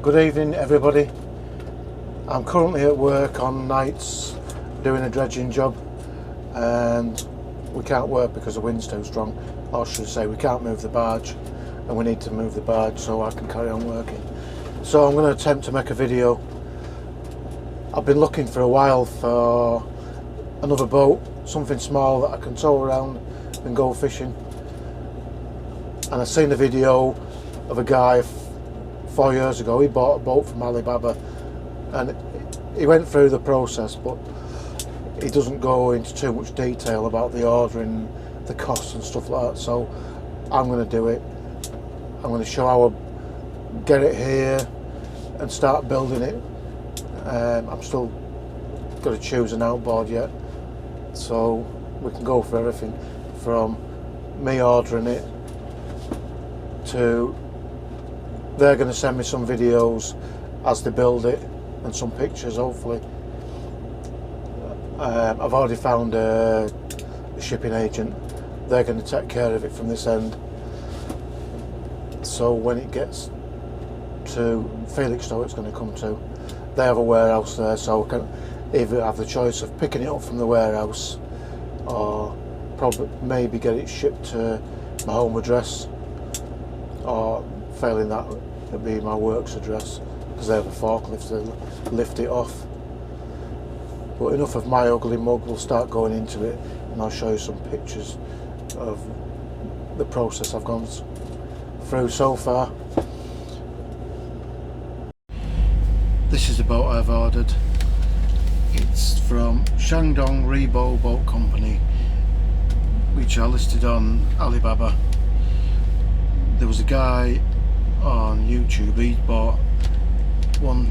Good evening everybody. I'm currently at work on nights doing a dredging job, and we can't work because the wind's too strong, or should I say we can't move the barge, and we need to move the barge so I can carry on working. So I'm going to attempt to make a video. I've been looking for a while for another boat, something small that I can tow around and go fishing, and I've seen a video of a guy 4 years ago. He bought a boat from Alibaba, and he went through the process, but he doesn't go into too much detail about the ordering, the costs and stuff like that. So I'm going to do it. I'm going to show how I get it here and start building it. I'm still got to choose an outboard yet, so we can go for everything from me ordering it to they're going to send me some videos as they build it and some pictures, hopefully. I've already found a shipping agent. They're going to take care of it from this end, so when it gets to Felixstowe it's going to come to, they have a warehouse there, so I can either have the choice of picking it up from the warehouse or probably maybe get it shipped to my home address, or failing that it'll be my works address because they have a forklift to lift it off. But enough of my ugly mug, we'll start going into it and I'll show you some pictures of the process I've gone through so far. This is the boat I've ordered. It's from Shandong Rebo Boat Company, which are listed on Alibaba. There was a guy on YouTube, he bought one,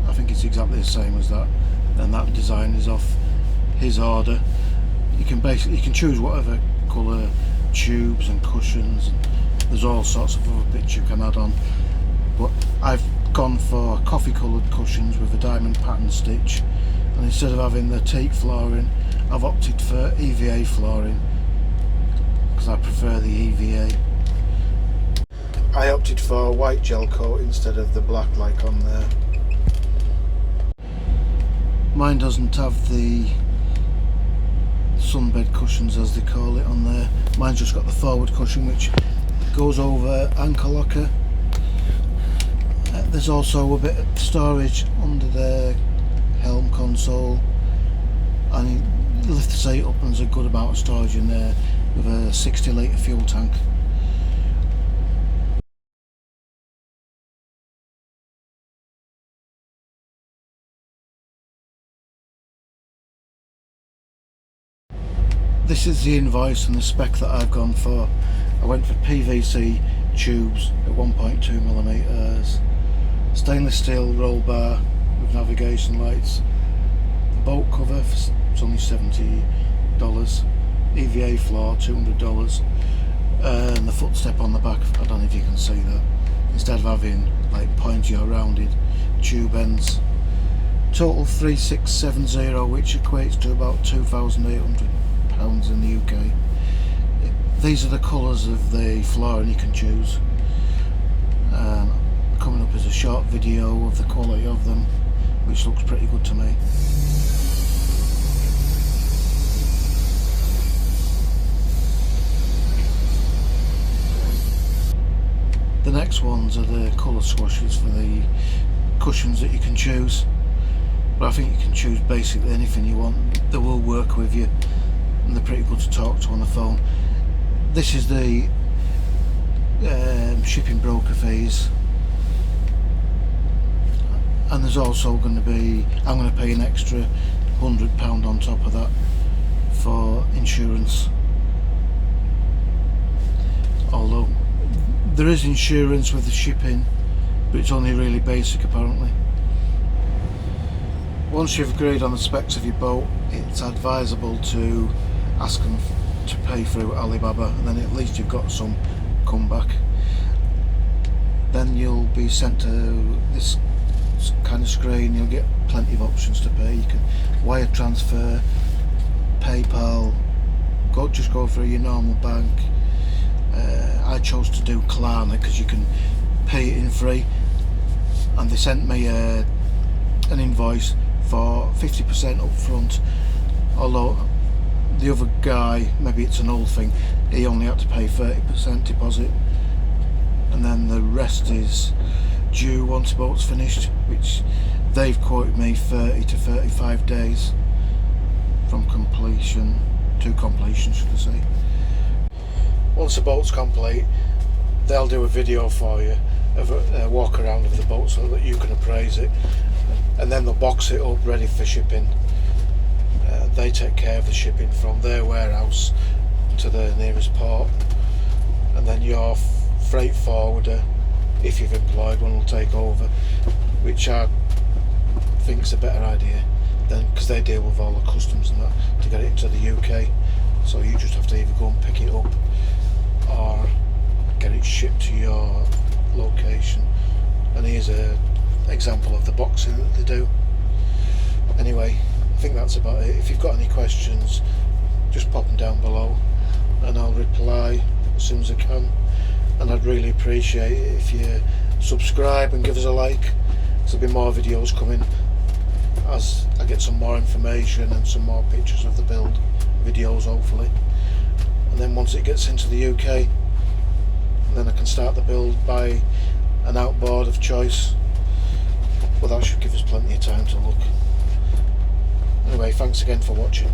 I think it's exactly the same as that, and that design is off his order. You can choose whatever colour tubes and cushions, and there's all sorts of other bits you can add on, but I've gone for coffee coloured cushions with a diamond pattern stitch, and instead of having the teak flooring I've opted for EVA flooring because I prefer the EVA. I opted for white gel coat instead of the black like on there. Mine doesn't have the sunbed cushions as they call it on there. Mine's just got the forward cushion which goes over ankle locker. There's also a bit of storage under the helm console, and you lift the seat up and there's a good amount of storage in there with a 60 litre fuel tank. This is the invoice and the spec that I've gone for. I went for PVC tubes at 1.2mm, stainless steel roll bar with navigation lights, the boat cover, it's only $70, EVA floor $200, and the footstep on the back, I don't know if you can see that, instead of having like pointy or rounded tube ends. Total 3670, which equates to about £2,800 in the UK. These are the colours of the flooring you can choose. Coming up as a short video of the quality of them, which looks pretty good to me. The next ones are the colour swatches for the cushions that you can choose, but I think you can choose basically anything you want. They will work with you and they're pretty good to talk to on the phone. This is the shipping broker fees, and there's also going to be, I'm going to pay an extra £100 on top of that for insurance, although there is insurance with the shipping, but it's only really basic apparently. Once you've agreed on the specs of your boat, it's advisable to ask them to pay through Alibaba, and then at least you've got some comeback. Then you'll be sent to this kind of screen. You'll get plenty of options to pay. You can wire transfer, PayPal, just go through your normal bank. I chose to do Klarna because you can pay it in free. and they sent me an invoice for 50% up front, although the other guy, maybe it's an old thing, he only had to pay 30% deposit, and then the rest is due once the boat's finished, which they've quoted me 30 to 35 days from completion to completion, should I say. Once the boat's complete, they'll do a video for you of a walk around of the boat so that you can appraise it, and then they'll box it up ready for shipping. They take care of the shipping from their warehouse to the nearest port, and then your freight forwarder, if you've employed one, will take over, which I think's a better idea then, because they deal with all the customs and that to get it into the UK. So you just have to either go and pick it up or get it shipped to your location. And here's an example of the boxing that they do. Anyway, I think that's about it. If you've got any questions, just pop them down below and I'll reply as soon as I can. And I'd really appreciate it if you subscribe and give us a like, because there'll be more videos coming as I get some more information and some more pictures of the build videos, hopefully. And then once it gets into the UK, then I can start the build by an outboard of choice. Well, that should give us plenty of time to look. Anyway, thanks again for watching.